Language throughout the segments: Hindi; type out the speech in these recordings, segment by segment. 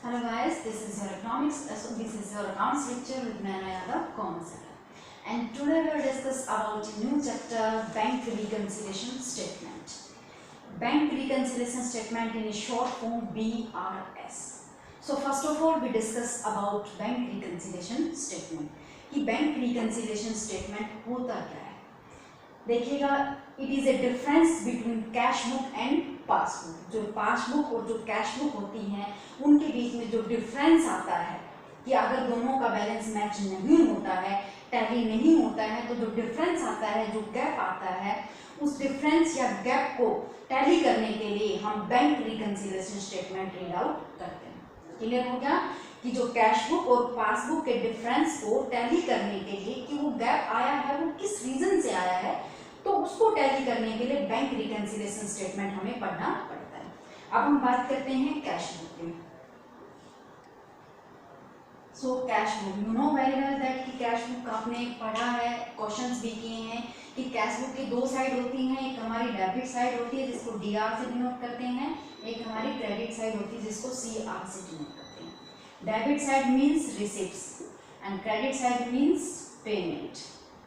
Hello guys, this is your economics. This is your accounts lecture with Naina Yadav, Commerce. And today we will discuss about a new chapter, Bank Reconciliation Statement. Bank Reconciliation Statement in a short form BRS. So first of all, we discuss about Bank Reconciliation Statement. कि बैंक रिकन्सिलिएशन स्टेटमेंट होता क्या है. देखिएगा, it is a difference between cash book and passbook. जो पासबुक और जो कैश बुक होती हैं उनके बीच में जो डिफरेंस आता है कि अगर दोनों का बैलेंस मैच नहीं होता है, टैली नहीं होता है, तो जो डिफरेंस आता है, जो गैप आता है, उस डिफरेंस या गैप को टैली करने के लिए हम bank reconciliation statement read out करते हैं. क्लियर हो गया कि जो कैश बुक और पासबुक के डिफरेंस को टैली करने के लिए कि वो गैप आया है वो किस रीजन से आया है, तो उसको टैली करने के लिए बैंक रिकन्सिलिएशन स्टेटमेंट हमें पढ़ना पड़ता है. अब हम बात करते हैं कैश बुक की. So cash book, you know very well that कि कैश बुक आपने पढ़ा है, क्वेश्चंस भी किए हैं कि कैश बुक की दो साइड होती हैं. एक हमारी डेबिट साइड होती है जिसको डीआर से डिनोट करते हैं, एक हमारी क्रेडिट साइड होती है जिसको सीआर से डिनोट करते हैं. Debit side means receipts and credit side means payment.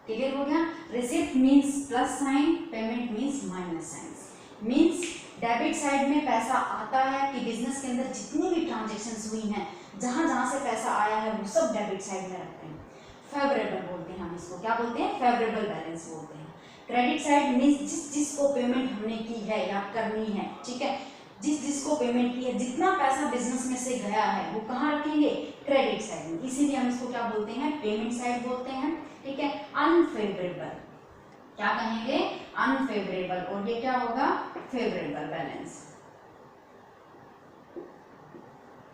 Clear हो गया. Receipt means plus sign, payment means minus sign. Means debit side में पैसा आता है कि बिजनेस के अंदर जितनी भी ट्रांजेक्शन्स हुई हैं, जहां जहां से पैसा आया है वो सब डेबिट साइड में रखते हैं. फेवरेबल बोलते हैं हम इसको. क्या बोलते हैं? फेवरेबल बैलेंस बोलते हैं. क्रेडिट साइड मीन्स जिस जिसको पेमेंट हमने की है या करनी है, ठीक है, जिस जिसको पेमेंट की है, जितना पैसा बिजनेस में से गया है वो कहाँ रखेंगे? क्रेडिट साइड में. इसीलिए हम इसको क्या बोलते हैं? पेमेंट साइड बोलते हैं. ठीक है. अनफेवरेबल क्या कहेंगे? अनफेवरेबल. और ये क्या होगा? Favourable balance.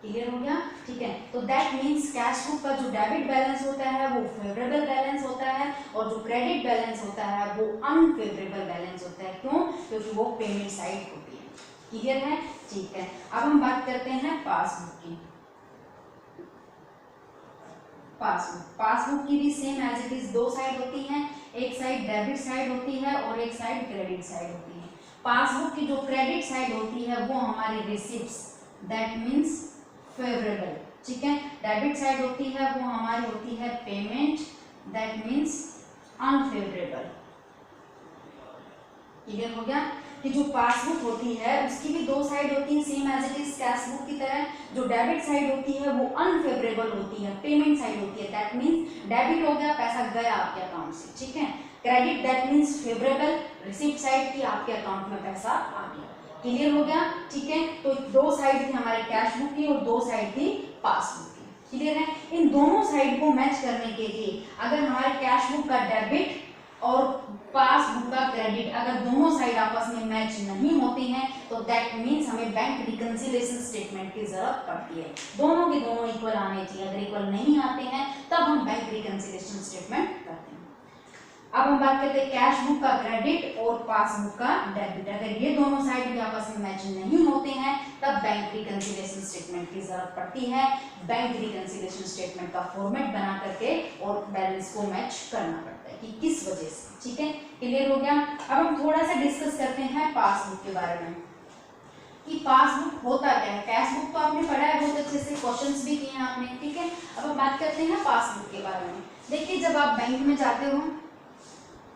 क्लियर हो गया. ठीक है. तो दैट मीन्स कैश बुक का जो डेबिट बैलेंस होता है वो फेवरेबल बैलेंस होता है और जो क्रेडिट बैलेंस होता है वो अनफेवरेबल बैलेंस होता है. क्यों? क्योंकि वो पेमेंट साइड होती है. क्लियर है. ठीक है. अब हम बात करते हैं पासबुक की. पासबुक की भी सेम एज इट इज दो साइड होती हैं. एक साइड डेबिट साइड होती है और एक साइड क्रेडिट साइड होती है. पासबुक की जो क्रेडिट साइड होती है वो हमारी रिसिप्ट्स, दैट मीन्स फेवरेबल. ठीक है. डेबिट साइड होती है वो हमारी होती है payment, that means unfavourable. Clear हो गया कि जो पासबुक होती है उसकी भी दो साइड होती है same as it is cash book की तरह. जो डेबिट साइड होती है वो अनफेवरेबल होती है, पेमेंट साइड होती है. दैट मीन्स डेबिट हो गया, पैसा गया आपके अकाउंट से. ठीक है. Credit that means favourable, receipt side की आपके अकाउंट में पैसा आ गया. क्लियर हो गया. ठीक है. तो दो साइड थी हमारे कैश बुक की और दो साइड थी पासबुक की. क्लियर है. इन दोनों साइड को मैच करने के लिए अगर हमारे कैश बुक का डेबिट और पासबुक का क्रेडिट अगर दोनों साइड आपस में मैच नहीं होती हैं तो दैट मीन्स हमें बैंक रिकन्सिलिएशन स्टेटमेंट की जरूरत पड़ती है. दोनों के दोनों इक्वल आने चाहिए. अगर इक्वल नहीं आते हैं तब हम बैंक रिकन्सिलिएशन स्टेटमेंट करते हैं. अब हम बात करते हैं कैश बुक का क्रेडिट और पासबुक का डेबिट. अगर ये दोनों साइड भी आपस में मैच नहीं होते हैं तब बैंक रिकन्सिलिएशन स्टेटमेंट की जरूरत पड़ती है. बैंक रिकन्सिलिएशन स्टेटमेंट का फॉर्मेट बना करके और बैलेंस को मैच करना पड़ता है कि किस वजह से. ठीक है. क्लियर हो गया. अब हम थोड़ा सा डिस्कस करते हैं पासबुक के बारे में कि पासबुक होता क्या है. कैश बुक तो आपने पढ़ा है बहुत अच्छे से, क्वेश्चंस भी किए हैं आपने. ठीक है. अब हम बात करते हैं पासबुक के बारे में. देखिए, जब आप बैंक में जाते हो,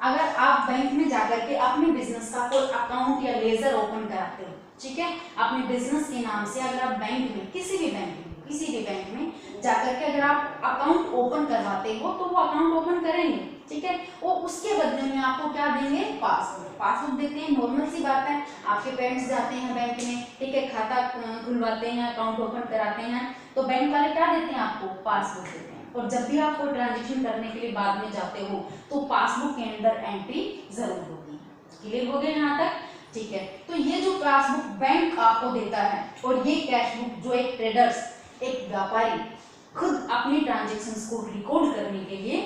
अगर आप बैंक में जाकर के अपने बिजनेस का कोई अकाउंट या लेजर ओपन कराते हो, ठीक है, अपने बिजनेस के नाम से अगर आप बैंक में किसी भी बैंक में जाकर के अगर आप अकाउंट ओपन करवाते हो तो वो अकाउंट ओपन करेंगे. ठीक है. वो उसके बदले में आपको क्या देंगे? पासबुक देते हैं. नॉर्मल सी बात है. आपके पेरेंट्स जाते हैं बैंक में, ठीक है, खाता खुलवाते हैं, अकाउंट ओपन कराते हैं, तो बैंक वाले क्या देते हैं? आपको पासबुक देते हैं. और जब भी आप कोई ट्रांजेक्शन करने के लिए बाद में जाते हो तो पासबुक के अंदर एंट्री जरूर होगी. क्लियर हो गया यहाँ तक. ठीक है. तो ये जो पासबुक बैंक आपको देता है और ये कैश बुक जो एक ट्रेडर्स, एक व्यापारी खुद अपनी ट्रांजेक्शन्स को रिकॉर्ड करने के लिए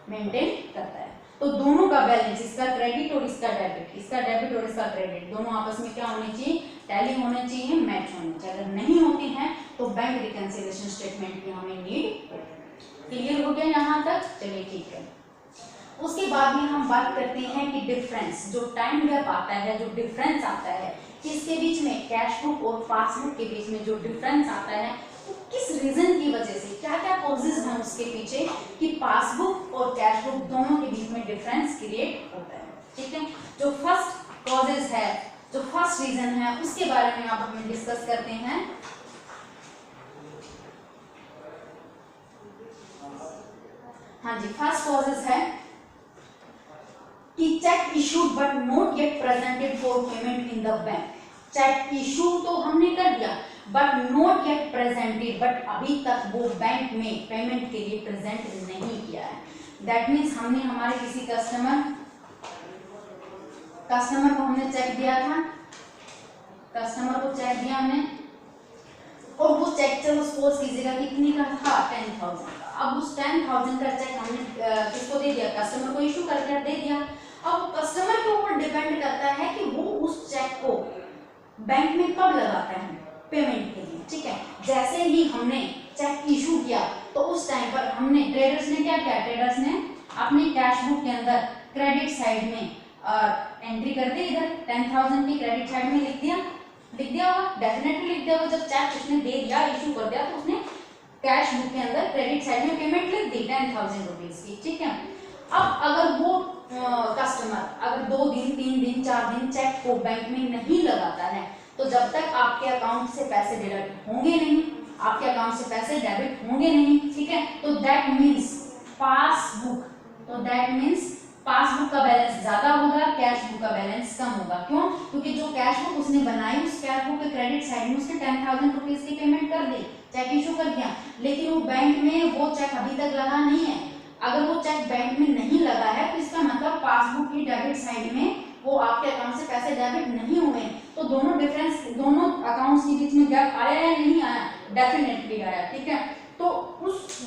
मेंटेन करता है. तो दोनों का बैलेंस, इसका क्रेडिट और इसका डेबिट और इसका क्रेडिट, दोनों आपस में क्या होने चाहिए? टैली होने चाहिए, मैच होने चाहिए. अगर नहीं होते हैं तो बैंक रिकन्सिलिएशन स्टेटमेंट की हमें नीड. क्लियर हो गया यहाँ तक. चलिए ठीक है. उसके बाद में हम बात करते हैं कि डिफरेंस, जो टाइम गैप आता है, जो डिफरेंस आता है, किसके बीच में? कैश बुक और पासबुक के बीच में जो डिफरेंस आता है वो किस रीजन की वजह से, क्या क्या कॉजेज हैं उसके पीछे कि पासबुक और कैश बुक दोनों के बीच में डिफरेंस क्रिएट होता है। ठीक है, जो फर्स्ट कॉजेज है, जो फर्स्ट रीजन है, उसके बारे में आप हम डिस्कस करते हैं। हाँ जी, फर्स्ट कॉजेज है कि cheque issued but not yet presented for payment in the bank. Cheque issue तो हमने कर दिया but not yet presented, but अभी तक वो बैंक में पेमेंट के लिए प्रेजेंट नहीं किया है। दैट मीन्स हमने हमारे किसी कस्टमर को हमने चेक दिया था, कस्टमर को चेक दिया हमने, और वो चेक चलो सपोज कीजिएगा कितनी का था, 10,000 का। अब उस 10,000 का चेक हमने किसको दे दिया, कस्टमर को इशू करके दे दिया। अब कस्टमर के ऊपर डिपेंड करता है कि वो उस चेक को बैंक में कब लगाता है पेमेंट के लिए। ठीक है, जैसे ही हमने चेक इशू किया तो उस टाइम पर हमने, ट्रेडर्स ने क्या किया, ट्रेडर्स ने अपनी कैश बुक के अंदर क्रेडिट साइड में एंट्री कर दी, इधर 10,000 की क्रेडिट साइड में लिख दिया होगा, डेफिनेटली लिख दिया होगा। जब चेक उसने दे दिया, इशू कर दिया, तो उसने कैश बुक के अंदर क्रेडिट साइड में पेमेंट लिख दी 10,000 रुपीज की। ठीक है, अब अगर वो कस्टमर अगर 2 दिन 3 दिन 4 दिन चेक को बैंक में नहीं लगाता है, तो जब तक आपके अकाउंट से पैसे डेबिट होंगे नहीं, आपके अकाउंट से पैसे डेबिट होंगे नहीं, ठीक है, तो दैट मीन्स पासबुक का बैलेंस ज्यादा होगा, कैश बुक का बैलेंस कम होगा। क्यों? क्योंकि जो कैश बुक उसने बनाई, उस कैश बुक के क्रेडिट साइड में उसने 10,000 रुपीज की पेमेंट कर दी, चेक इशू कर दिया, लेकिन वो बैंक में वो चेक अभी तक लगा नहीं है। अगर वो चेक बैंक में नहीं लगा है तो इसका मतलब पासबुक की डेबिट साइड में वो आपके अकाउंट से पैसे डेबिट नहीं हुए, तो दोनों अकाउंट्स के बीच में गैप आया या नहीं आया, डेफिनेटली आया। ठीक है, तो उस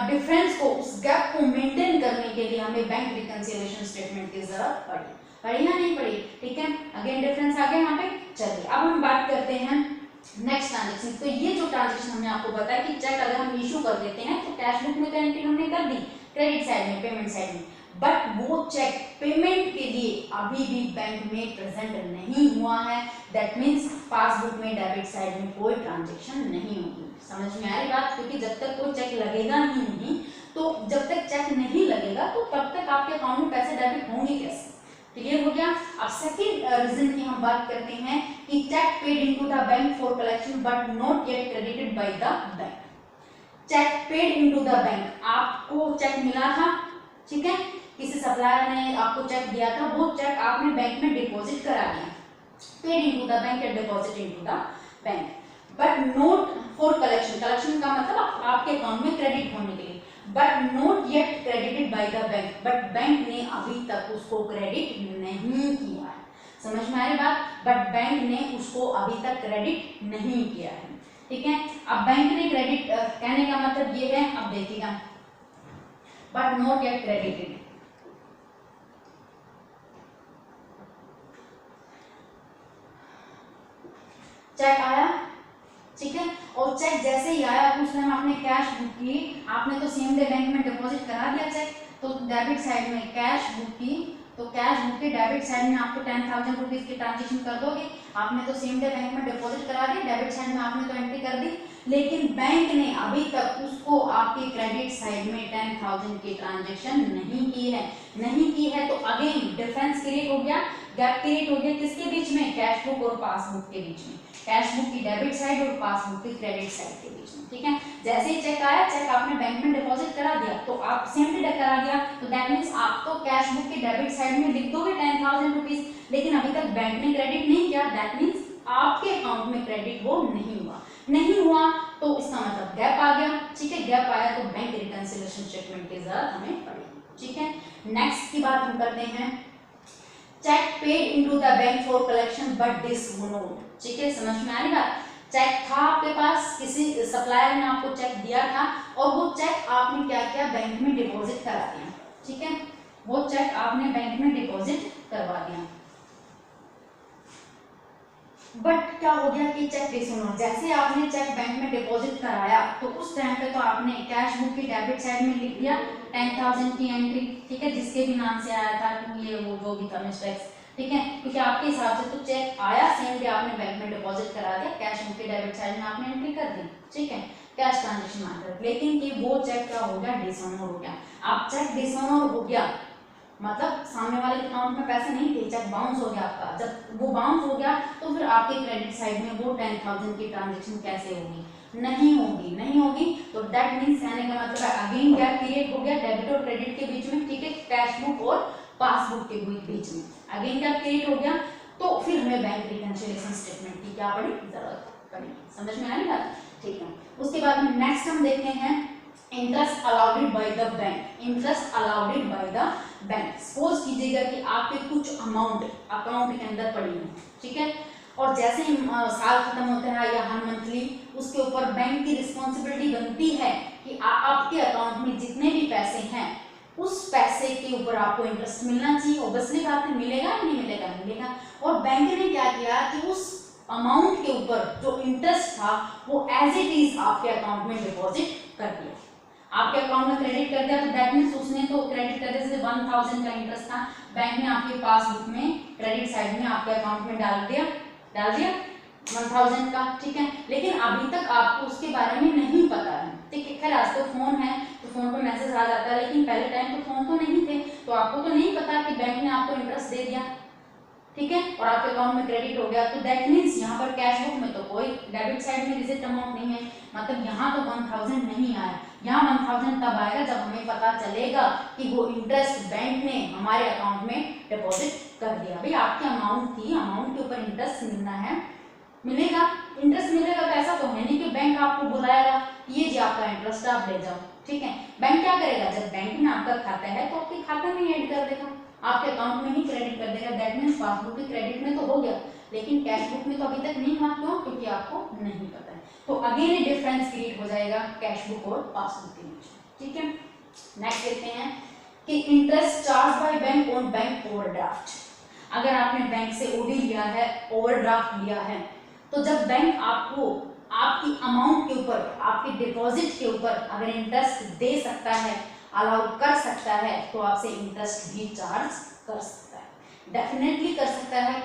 डिफरेंस को, उस गैप को मेंटेन करने के लिए हमें बैंक रिकंसिलिएशन स्टेटमेंट की जरूरत पड़ी या नहीं पड़ी। ठीक है, अगेन डिफरेंस आ गया यहाँ पे। चलिए अब हम बात करते हैं नेक्स्ट ट्रांजेक्शन। तो ये जो ट्रांजेक्शन हमने आपको बताया कि चेक अगर हम इशू कर देते हैं तो कैश बुक में तो एंट्री हमने कर दी क्रेडिट साइड में, पेमेंट साइड में, बट वो चेक पेमेंट के लिए अभी भी बैंक में प्रेजेंट नहीं हुआ है। दैट मीन्स पासबुक में डेबिट साइड में कोई ट्रांजेक्शन नहीं होगी। समझ में आ रही बात? क्योंकि जब तक कोई चेक लगेगा ही नहीं, तो जब तक चेक नहीं लगेगा तो तब तक आपके अकाउंट में पैसे डेबिट होंगे कैसे? क्लियर हो गया? अब सेकंड रीजन की हम बात करते हैं कि cheque paid into the bank for collection but not yet credited by the bank. Cheque paid into the bank, आपको चेक मिला था, ठीक है, किसी सप्लायर ने आपको चेक दिया था, वो चेक आपने बैंक में डिपॉजिट करा दिया, पेड इनटू द बैंक या deposit into the bank, but not for collection. Collection का मतलब आपके अकाउंट में क्रेडिट होने के लिए, but not yet credited by the bank, but bank ने अभी तक उसको क्रेडिट नहीं किया है। समझ में आ रही बात? बट बैंक ने उसको अभी तक क्रेडिट नहीं किया है। ठीक है, अब बैंक ने क्रेडिट कहने का मतलब ये है, अब देखिएगा, but not yet credited, cheque आया, ठीक है, और चेक जैसे ही आया उस टाइम आपने कैश बुक की, आपने तो सेम डे बैंक में डिपॉजिट करा दिया चेक, तो डेबिट साइड में कैश बुक की, तो कैश बुक के डेबिट साइड में आपको 10,000 रुपीज की ट्रांजेक्शन कर दोगे, आपने तो सेम डे बैंक में डिपॉजिट करा दिया, डेबिट साइड में आपने तो एंट्री कर दी, लेकिन बैंक ने अभी तक उसको आपके क्रेडिट साइड में 10,000 की ट्रांजेक्शन नहीं की है, तो अगेन डिफरेंस क्रिएट हो गया, गैप क्रिएट हो गया किसके बीच में? कैश बुक और पासबुक के बीच में, कैश बुक की डेबिट साइड और पासबुक की क्रेडिट साइड के बीच में। ठीक है, जैसे ही चेक आया, चेक आपने बैंक में डिपॉजिट करा दिया, तो आप सेम डे करा दिया, तो दैट मींस आप तो कैश बुक की डेबिट साइड में लिख दोगे 10,000 रुपीज, लेकिन अभी तक बैंक ने क्रेडिट नहीं किया, दैट मींस आपके अकाउंट में क्रेडिट वो नहीं हुआ, तो इसका मतलब गैप आ गया। ठीक है, गैप आया तो बैंक रिकंसिलिएशन स्टेटमेंट की जरूरत हमें पड़ेगी। ठीक है, नेक्स्ट की बात हम करते हैं, cheque paid into the bank for collection but dishonoured. ठीक है, समझ में आ रही बात? चेक था आपके पास, किसी सप्लायर ने आपको चेक दिया था, और वो चेक आपने क्या किया? बैंक में डिपॉजिट करा दिया। ठीक है, वो चेक आपने बैंक में डिपॉजिट करवा दिया, बट क्या हो गया कि चेक डिसहोनोर्ड, जैसे आपने चेक बैंक में डिपॉजिट कराया, तो उस टाइम पे तो आपने कैश बुक की डेबिट साइड में लिख दिया 10,000 की एंट्री, ठीक है, जिसके भी नाम से आया था, ये वो जो भी था मिस्टेक्स, ठीक है, क्योंकि आपके हिसाब से तो चेक आया, सेम डे आपने बैंक में डिपॉजिट करा दिया, कैश बुक के डेबिट साइड में आपने एंट्री कर दी, ठीक है, कैश ट्रांजेक्शन मात्र। लेकिन कि वो चेक क्या हो गया, डिसऑनर हो गया। आप चेक डिसऑनर हो गया मतलब सामने वाले अकाउंट में पैसे नहीं थे, चेक बाउंस हो गया आपका। जब वो बाउंस हो गया तो फिर आपके क्रेडिट साइड में वो 10,000 की ट्रांजेक्शन कैसे होगी, नहीं होगी, नहीं होगी। तो दैट मींस कहने का मतलब है अगेन गैप क्रिएट हो गया डेबिट और क्रेडिट के बीच में, ठीक है, कैश बुक और पासबुक के बीच में अगेन गैप क्रिएट हो गया। तो फिर हमें बैंक रिकंसिलिएशन स्टेटमेंट की क्या पड़ी, जरूरत पड़ी। समझ में आ रही बात, ठीक है। उसके बाद में नेक्स्ट हम देखते हैं interest allowed bye the bank. Interest allowed bye the bank, suppose कीजिएगा कि आपके कुछ अमाउंट अकाउंट के अंदर पड़ी है, ठीक है, और जैसे ही साल खत्म होता है या हर मंथली, उसके ऊपर बैंक की रिस्पॉन्सिबिलिटी बनती है कि आपके अकाउंट में जितने भी पैसे हैं उस पैसे के ऊपर आपको इंटरेस्ट मिलना चाहिए। ऑब्वियसली बात है, मिलेगा या नहीं मिलेगा, मिलेगा। और बैंक ने क्या किया कि उस अमाउंट के ऊपर जो इंटरेस्ट था वो एज इट इज आपके अकाउंट में डिपॉजिट कर दिया, आपके अकाउंट में क्रेडिट कर दिया। तो दैट मींस उसने तो क्रेडिट कर दिया, जैसे 1000 का इंटरेस्ट था, बैंक ने आपके पासबुक में क्रेडिट साइड में आपके अकाउंट में डाल दिया 1000 का, ठीक है। लेकिन अभी तक आपको उसके बारे में नहीं पता है, ठीक है। खैर आज तो फोन है तो फोन पे मैसेज आ जाता है, लेकिन पहले टाइम तो फोन तो नहीं थे, तो आपको तो नहीं पता कि बैंक ने आपको इंटरेस्ट दे दिया, ठीक है, और आपके अकाउंट में क्रेडिट हो गया। तो दैट मींस यहाँ पर कैश बुक में तो कोई डेबिट साइड में रिसिप्ट अमाउंट नहीं है, मतलब यहाँ तो 1000 नहीं आया। यहाँ 1000 तब आएगा जब हमें पता चलेगा कि वो इंटरेस्ट बैंक ने हमारे अकाउंट में डिपॉजिट कर दिया। भाई आपकी अमाउंट थी, अमाउंट के ऊपर इंटरेस्ट मिलना है, मिलेगा, इंटरेस्ट मिलेगा। तो ऐसा तो है नहीं कि बैंक आपको बुलाएगा ये जी आपका इंटरेस्ट आप ले जाओ, ठीक है। बैंक क्या करेगा, जब बैंक में आपका खाता है तो आपके खाते में ऐड कर देगा, आपके अकाउंट में ही क्रेडिट कर देगा। दैट मींस पासबुक के क्रेडिट में तो हो गया, लेकिन कैश बुक में तो अभी तक नहीं हुआ। क्यों, क्योंकि आपको नहीं पता है। तो अगेन ये डिफरेंस क्रिएट हो जाएगा कैश बुक और पासबुक के बीच, ठीक है। नेक्स्ट देखते हैं कि interest charge by bank on bank overdraft. अगर आपने बैंक से ओडी लिया है, ओवरड्राफ्ट लिया है, तो जब बैंक आपको आपकी अमाउंट के ऊपर, आपके डिपॉजिट के ऊपर अगर इंटरेस्ट दे सकता है, अलाउ कर सकता है, तो आपसे इंटरेस्ट भी चार्ज कर सकता है, डेफिनेटली कर सकता है।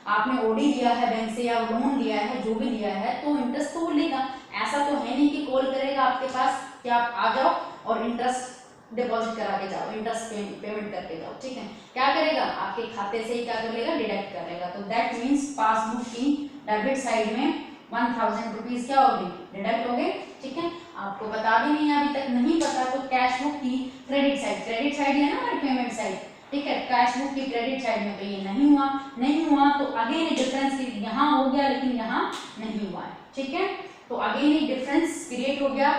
आपने ओडी लिया है बैंक से या लोन लिया है, जो भी लिया है, तो इंटरेस्ट तो वो लेगा। ऐसा तो है नहीं कि कॉल करेगा आपके पास कि आप आ जाओ और इंटरेस्ट डिपॉजिट करा के जाओ, इंटरेस्ट पेमेंट करके जाओ, ठीक है। क्या करेगा, आपके खाते से ही क्या कर लेगा, डिडक्ट कर लेगा। तो दैट मीन्स पासबुक की डेबिट साइड में 1000 रुपीज क्या हो गई, डिडक्ट हो गए, ठीक है। आपको पता भी नहीं है, अभी तक नहीं पता, तो कैश बुक की क्रेडिट साइड है ना हमारी पेमेंट साइड, ठीक है। कैश बुक की क्रेडिट साइड में तो ये नहीं हुआ, तो अगेन डिफरेंस यहाँ हो गया लेकिन यहाँ नहीं हुआ है, ठीक है। तो अगेन ये डिफरेंस क्रिएट हो गया,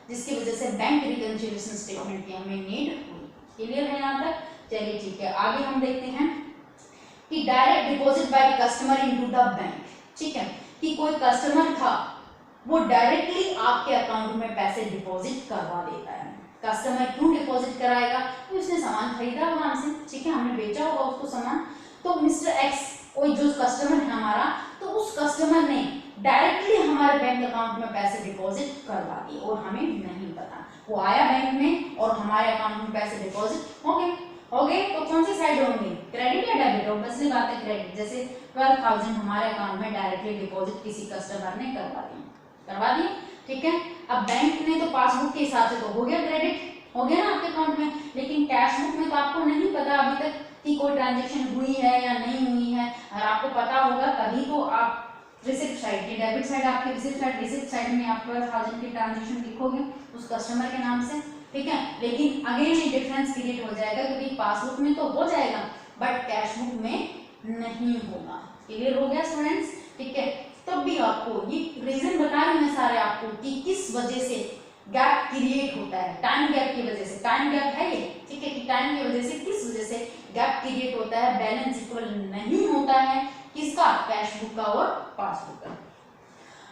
जिसकी वजह से बैंक रिकंसिलिएशन स्टेटमेंट की हमें नीड हुई। क्लियर है यहाँ तक, चलिए ठीक है। आगे हम देखते हैं कि direct deposit by customer into the bank, ठीक है, कि कोई कस्टमर था वो डायरेक्टली आपके अकाउंट में पैसे डिपॉजिट करवा देता है। कस्टमर क्यों डिपॉजिट कराएगा, तो उसने सामान खरीदा होगा हमसे, ठीक है, हमने बेचा होगा उसको सामान, तो मिस्टर एक्स कोई जो कस्टमर है हमारा, तो उस कस्टमर ने डायरेक्टली हमारे बैंक अकाउंट में पैसे डिपॉजिट करवा दिए और हमें नहीं पता। वो आया बैंक में और हमारे अकाउंट में पैसे डिपॉजिट हो गए, तो कौन सी साइड होंगे, क्रेडिट या डेबिट? ऑब्वियसली बात है क्रेडिट। जैसे 12,000 हमारे अकाउंट में डायरेक्टली डिपॉजिट किसी कस्टमर ने करवा दिए, ठीक है। अब बैंक ने तो पासबुक के हिसाब से तो हो गया, क्रेडिट हो गया ना आपके अकाउंट में, लेकिन कैश बुक में तो आपको नहीं पता अभी तक कि कोई ट्रांजेक्शन हुई है या नहीं हुई है। अगर आपको पता होगा तभी तो आप रिसिप्ट साइड की, डेबिट साइड आपकी रिसिप्ट साइड में आप 12,000 की ट्रांजेक्शन लिखोगे उस कस्टमर के नाम से, ठीक है। लेकिन अगेन ये डिफरेंस क्रिएट हो जाएगा, क्योंकि पासबुक में तो हो जाएगा बट कैश बुक में नहीं होगा। क्लियर हो गया स्टूडेंट्स, ठीक है। तब भी आपको ये रीजन बता रही मैं सारे आपको कि किस वजह से गैप क्रिएट होता है, टाइम गैप की वजह से। टाइम गैप है ये, ठीक है, कि टाइम की वजह से किस वजह से गैप क्रिएट होता है, बैलेंस इक्वल नहीं होता है किसका, कैश बुक का और पासबुक का।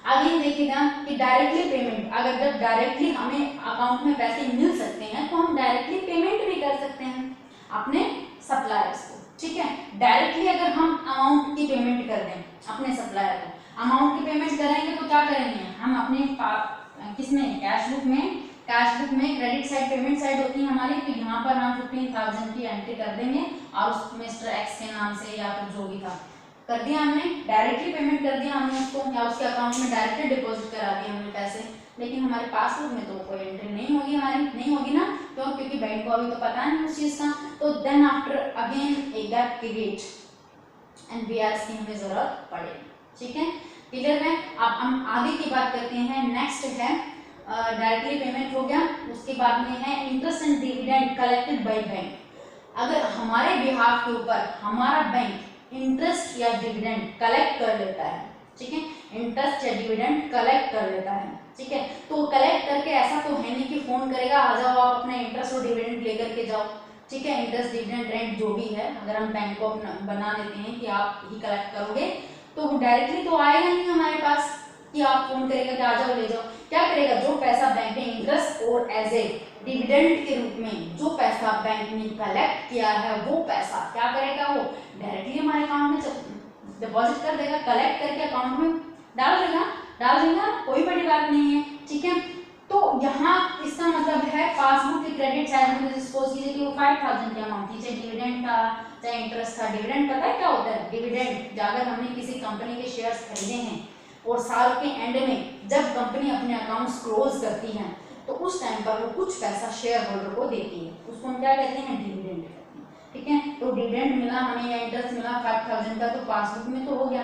आगे देखिएगा कि डायरेक्टली पेमेंट, अगर जब डायरेक्टली हमें अकाउंट में पैसे मिल सकते हैं तो हम डायरेक्टली पेमेंट भी कर सकते हैं अपने सप्लायर्स को, ठीक है। डायरेक्टली अगर हम अमाउंट की पेमेंट कर दें अपने सप्लायर को, अमाउंट की पेमेंट करेंगे तो क्या करेंगे हम अपने किसमें, कैश बुक में कैश बुक में क्रेडिट साइड पेमेंट साइड होती है हमारी, तो यहाँ पर हम 15,000 की एंट्री कर देंगे और उस मिस्टर एक्स के नाम से या फिर जो भी था कर दिया हमने, डायरेक्टली पेमेंट कर दिया हमने उसको, या उसके अकाउंट में डायरेक्टली डिपॉजिट करा दिए हमने पैसे। लेकिन हमारे पासबुक में तो कोई एंट्री नहीं होगी हमारी, नहीं होगी ना, क्यों? क्योंकि बैंक को अभी तो पता नहीं उस चीज़ का। तो देन आफ्टर अगेन एक गैप क्रिएट एंड बीआरएस की हमें जरूरत पड़ेगी। ठीक है, क्लियर है? अब हम आगे की बात करते हैं। नेक्स्ट है डायरेक्टली पेमेंट हो गया, उसके बाद में है interest and dividend collected by bank. अगर हमारे बिहाफ के ऊपर हमारा बैंक इंटरेस्ट या डिविडेंड कलेक्ट कर लेता है, ठीक है, इंटरेस्ट या डिविडेंड कलेक्ट कर लेता है, ठीक है, तो कलेक्ट करके ऐसा तो है नहीं कि फोन करेगा आ जाओ आप अपना इंटरेस्ट और डिविडेंड लेकर के जाओ, ठीक है, इंटरेस्ट डिविडेंड रेंट जो भी है अगर हम बैंक को बना देते हैं कि आप ही कलेक्ट करोगे, तो वो डायरेक्टली तो आएगा नहीं हमारे पास कि आप फोन करेगा कि आ जाओ ले जाओ। क्या करेगा? जो पैसा बैंक ने इंटरेस्ट और एज ए डिविडेंड के रूप में जो पैसा बैंक ने कलेक्ट किया है वो पैसा क्या करेगा? वो डायरेक्टली हमारे अकाउंट में डिपॉजिट कर देगा, कलेक्ट करके अकाउंट में डाल देगा, कोई बड़ी बात नहीं है। ठीक है, तो यहाँ इसका मतलब है पासबुक के क्रेडिट साइड में सपोज कीजिए कि वो 5,000 की अमाउंट थी, चाहे डिविडेंड था चाहे इंटरेस्ट था। डिविडेंड पता है क्या होता है? डिविडेंड अगर हमने किसी कंपनी के शेयर्स खरीदे हैं और साल के एंड में जब कंपनी अपने अकाउंट्स क्लोज करती है तो उस टाइम पर वो कुछ पैसा शेयर होल्डर को देती है, उसको हम क्या कहते हैं? डिविडेंड कहते हैं। ठीक है, तो डिविडेंड मिला हमें या इंटरेस्ट मिला 5,000 का, तो पासबुक में तो हो गया,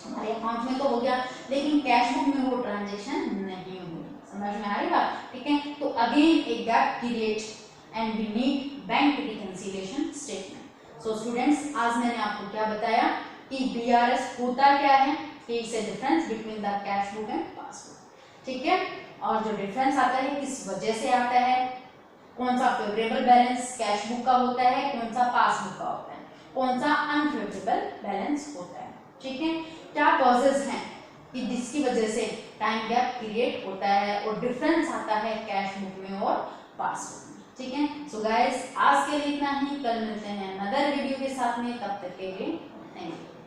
हमारे अकाउंट में तो हो गया, लेकिन कैश बुक में वो ट्रांजेक्शन नहीं हुई। समझ में आ रही बात? ठीक है, तो अगेन एक gap create and we need bank reconciliation statement. So students, आज मैंने आपको क्या बताया कि बीआरएस होता क्या है, it's a difference between the cash book and passbook. ठीक है, और जो डिफरेंस आता है किस वजह से आता है, कौन सा फेवरेबल बैलेंस कैश बुक का होता है, कौन सा पासबुक का होता है, कौन सा अनफेवरेबल बैलेंस होता है। ठीक है, क्या कॉजेज हैं कि जिसकी वजह से टाइम गैप क्रिएट होता है और डिफरेंस आता है कैश बुक में और पासबुक में। ठीक है, सो गाइस आज के लिए इतना ही, कल मिलते हैं अनदर वीडियो के साथ में, तब तक के लिए थैंक यू।